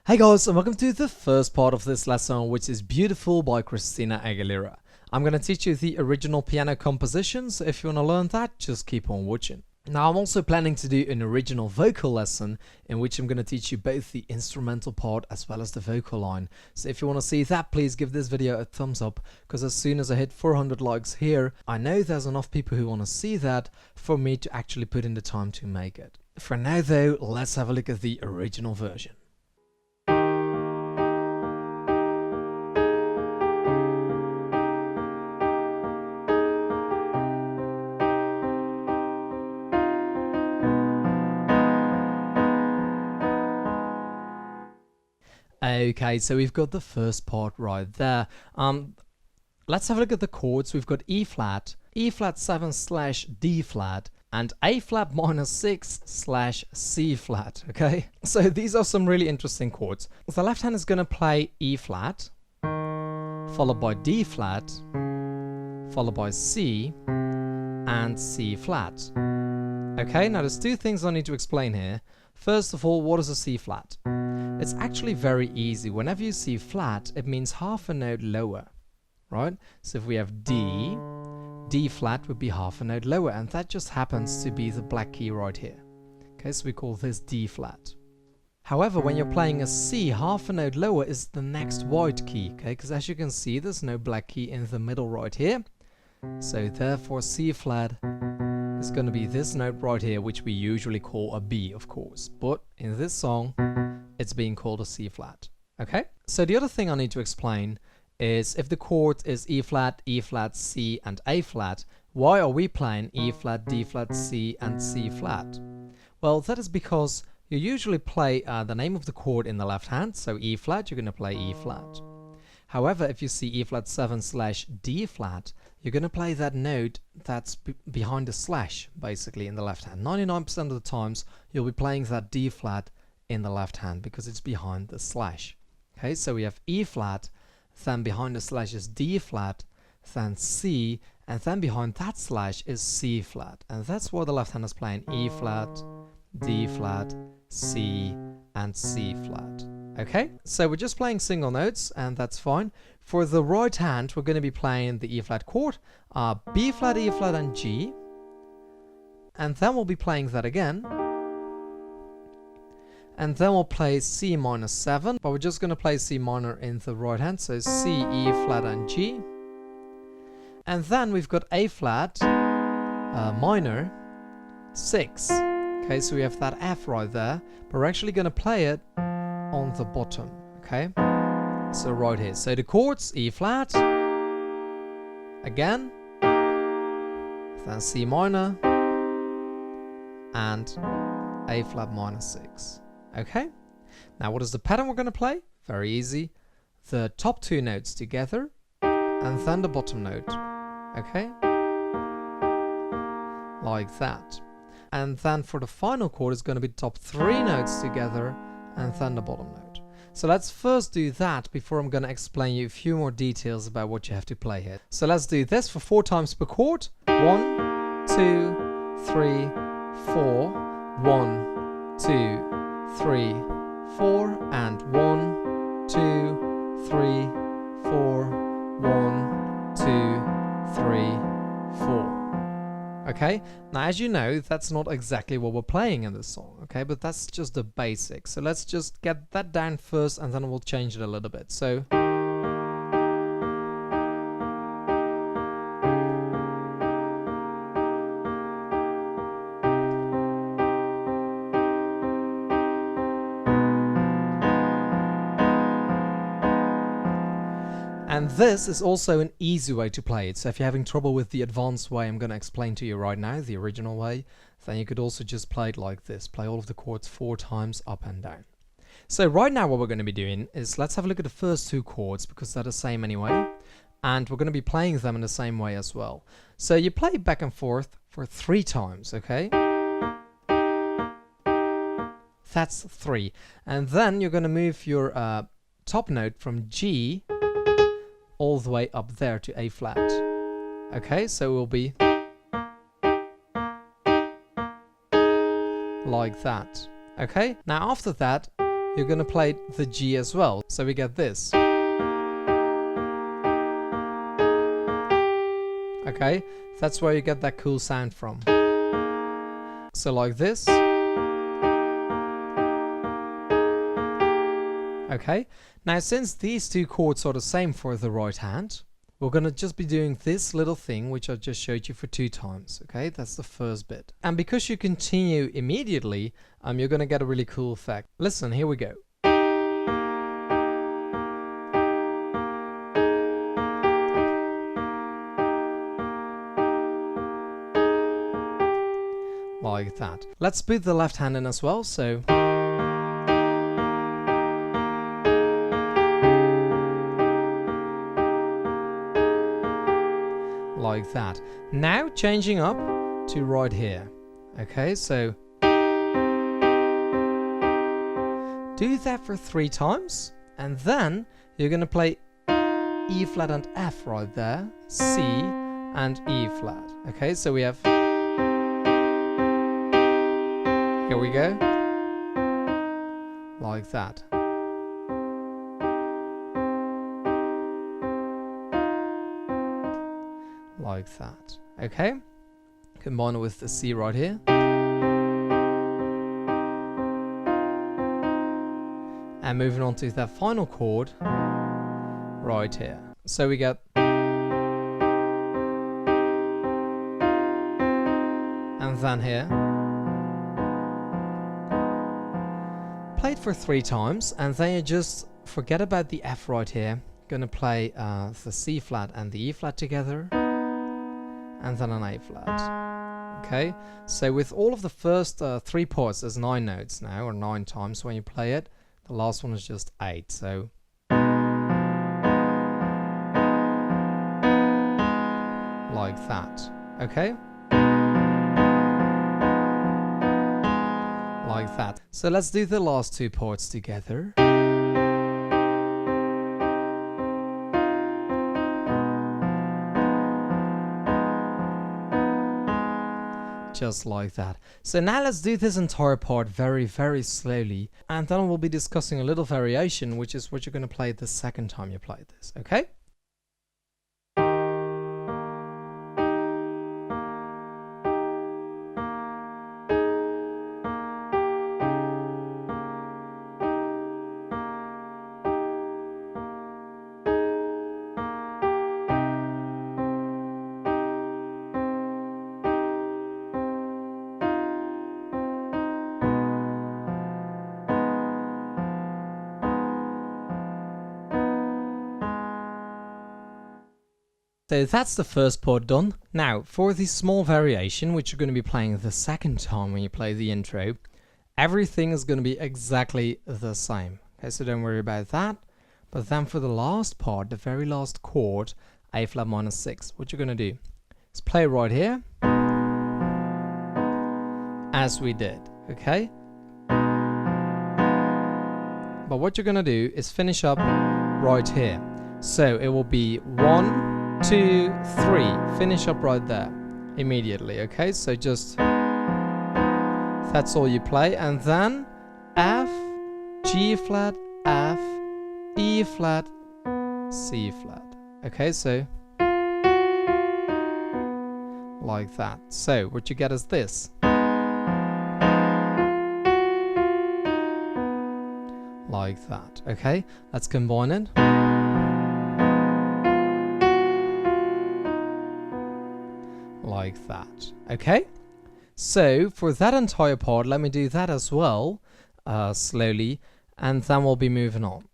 Hey guys, and welcome to the first part of this lesson, which is Beautiful by Christina Aguilera. I'm going to teach you the original piano composition, so if you want to learn that, just keep on watching. Now, I'm also planning to do an original vocal lesson in which I'm going to teach you both the instrumental part as well as the vocal line. So if you want to see that, please give this video a thumbs up, because as soon as I hit 400 likes here, I know there's enough people who want to see that for me to actually put in the time to make it. For now though, let's have a look at the original version. Okay, so we've got the first part right there. Let's have a look at the chords. We've got E flat 7 / D flat, and A flat minor 6 / C flat. Okay, so these are some really interesting chords. The left hand is going to play E flat, followed by D flat, followed by C, and C flat. Okay, now there's two things I need to explain here. First of all, what is a C flat? It's actually very easy. Whenever you see flat, it means half a note lower, right? So if we have D, D flat would be half a note lower, and that just happens to be the black key right here. Okay, so we call this D flat. However, when you're playing a C, half a note lower is the next white key, okay? Because as you can see, there's no black key in the middle right here. So therefore, C flat is going to be this note right here, which we usually call a B, of course. But in this song, it's being called a C flat. Okay? So the other thing I need to explain is if the chord is E flat, C, and A flat, why are we playing E flat, D flat, C, and C flat? Well, that is because you usually play the name of the chord in the left hand, so E flat, you're going to play E flat. However, if you see E flat 7 / D flat, you're going to play that note that's behind the slash, basically, in the left hand. 99% of the times, you'll be playing that D flat in the left hand because it's behind the slash. Okay, so we have E flat, then behind the slash is D flat, then C, and then behind that slash is C flat. And that's why the left hand is playing E flat, D flat, C, and C flat. Okay, so we're just playing single notes, and that's fine. For the right hand, we're going to be playing the E flat chord, B flat, E flat, and G. And then we'll be playing that again. And then we'll play C minor 7, but we're just going to play C minor in the right hand, so C, E flat, and G. And then we've got A flat minor 6. Okay, so we have that F right there, but we're actually going to play it on the bottom. Okay, so right here. So the chords E flat, again, then C minor, and A flat minor 6. Okay, now what is the pattern we're going to play? Very easy. The top two notes together, and then the bottom note. Okay, like that. And then for the final chord, it's going to be the top three notes together, and then the bottom note. So let's first do that before I'm going to explain you a few more details about what you have to play here. So let's do this for 4 times per chord. 1, 2, 3, 4. 1, 2, 3, 4, and 1, 2, 3, 4, 1, 2, 3, 4. Okay, now as you know, that's not exactly what we're playing in this song, okay, but that's just the basics. So let's just get that down first, and then we'll change it a little bit. So and this is also an easy way to play it. So if you're having trouble with the advanced way I'm going to explain to you right now, the original way, then you could also just play it like this. Play all of the chords 4 times up and down. So right now what we're going to be doing is, let's have a look at the first 2 chords, because they're the same anyway. And we're going to be playing them in the same way as well. So you play back and forth for 3 times, okay? That's 3. And then you're going to move your top note from G all the way up there to A flat. Okay, so it will be like that. Okay, now after that, you're gonna play the G as well. So we get this. Okay, that's where you get that cool sound from. So like this. Okay, now since these two chords are the same for the right hand, we're going to just be doing this little thing which I just showed you for 2 times. Okay, that's the first bit. And because you continue immediately, you're going to get a really cool effect. Listen, here we go. Like that. Let's put the left hand in as well, so like that. Now changing up to right here. Okay, so do that for 3 times, and then you're going to play E flat and F right there, C and E flat. Okay, so we have, here we go, like that. Like that. Okay, combine it with the C right here. And moving on to that final chord right here. So we get, and then here. Play it for 3 times, and then you just forget about the F right here. Gonna play the C flat and the E flat together, and then an A flat. Okay, so with all of the first 3 parts, there's 9 notes now, or 9 times when you play it. The last one is just 8, so like that. Okay, like that. So let's do the last 2 parts together. Just like that. So now let's do this entire part very, very slowly, and then we'll be discussing a little variation, which is what you're going to play the second time you play this. Okay? So that's the first part done. Now, for the small variation, which you're going to be playing the second time when you play the intro, everything is going to be exactly the same. Okay, so don't worry about that. But then for the last part, the very last chord, A flat minor 6, what you're going to do is play right here, as we did, okay? But what you're going to do is finish up right here. So it will be 1, 2, 3, finish up right there immediately. Okay, so just that's all you play, and then F, G flat, F, E flat, C flat. Okay, so like that. So what you get is this. Like that. Okay, let's combine it. Like that. Okay, so for that entire part, let me do that as well, slowly, and then we'll be moving on.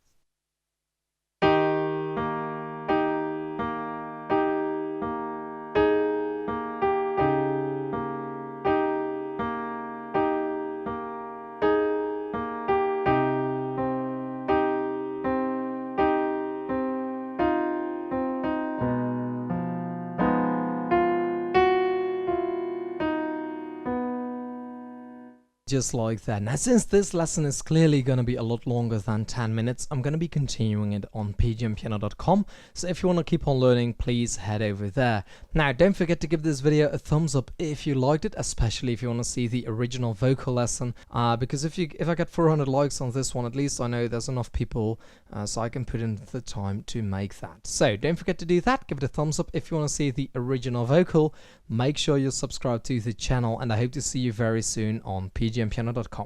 Just like that. Now, since this lesson is clearly going to be a lot longer than 10 minutes, I'm going to be continuing it on pgmpiano.com. So if you want to keep on learning, please head over there. Now, don't forget to give this video a thumbs up if you liked it, especially if you want to see the original vocal lesson. Because if I get 400 likes on this one, at least I know there's enough people so I can put in the time to make that. So don't forget to do that. Give it a thumbs up if you want to see the original vocal. Make sure you're subscribed to the channel, and I hope to see you very soon on pgmpiano.com.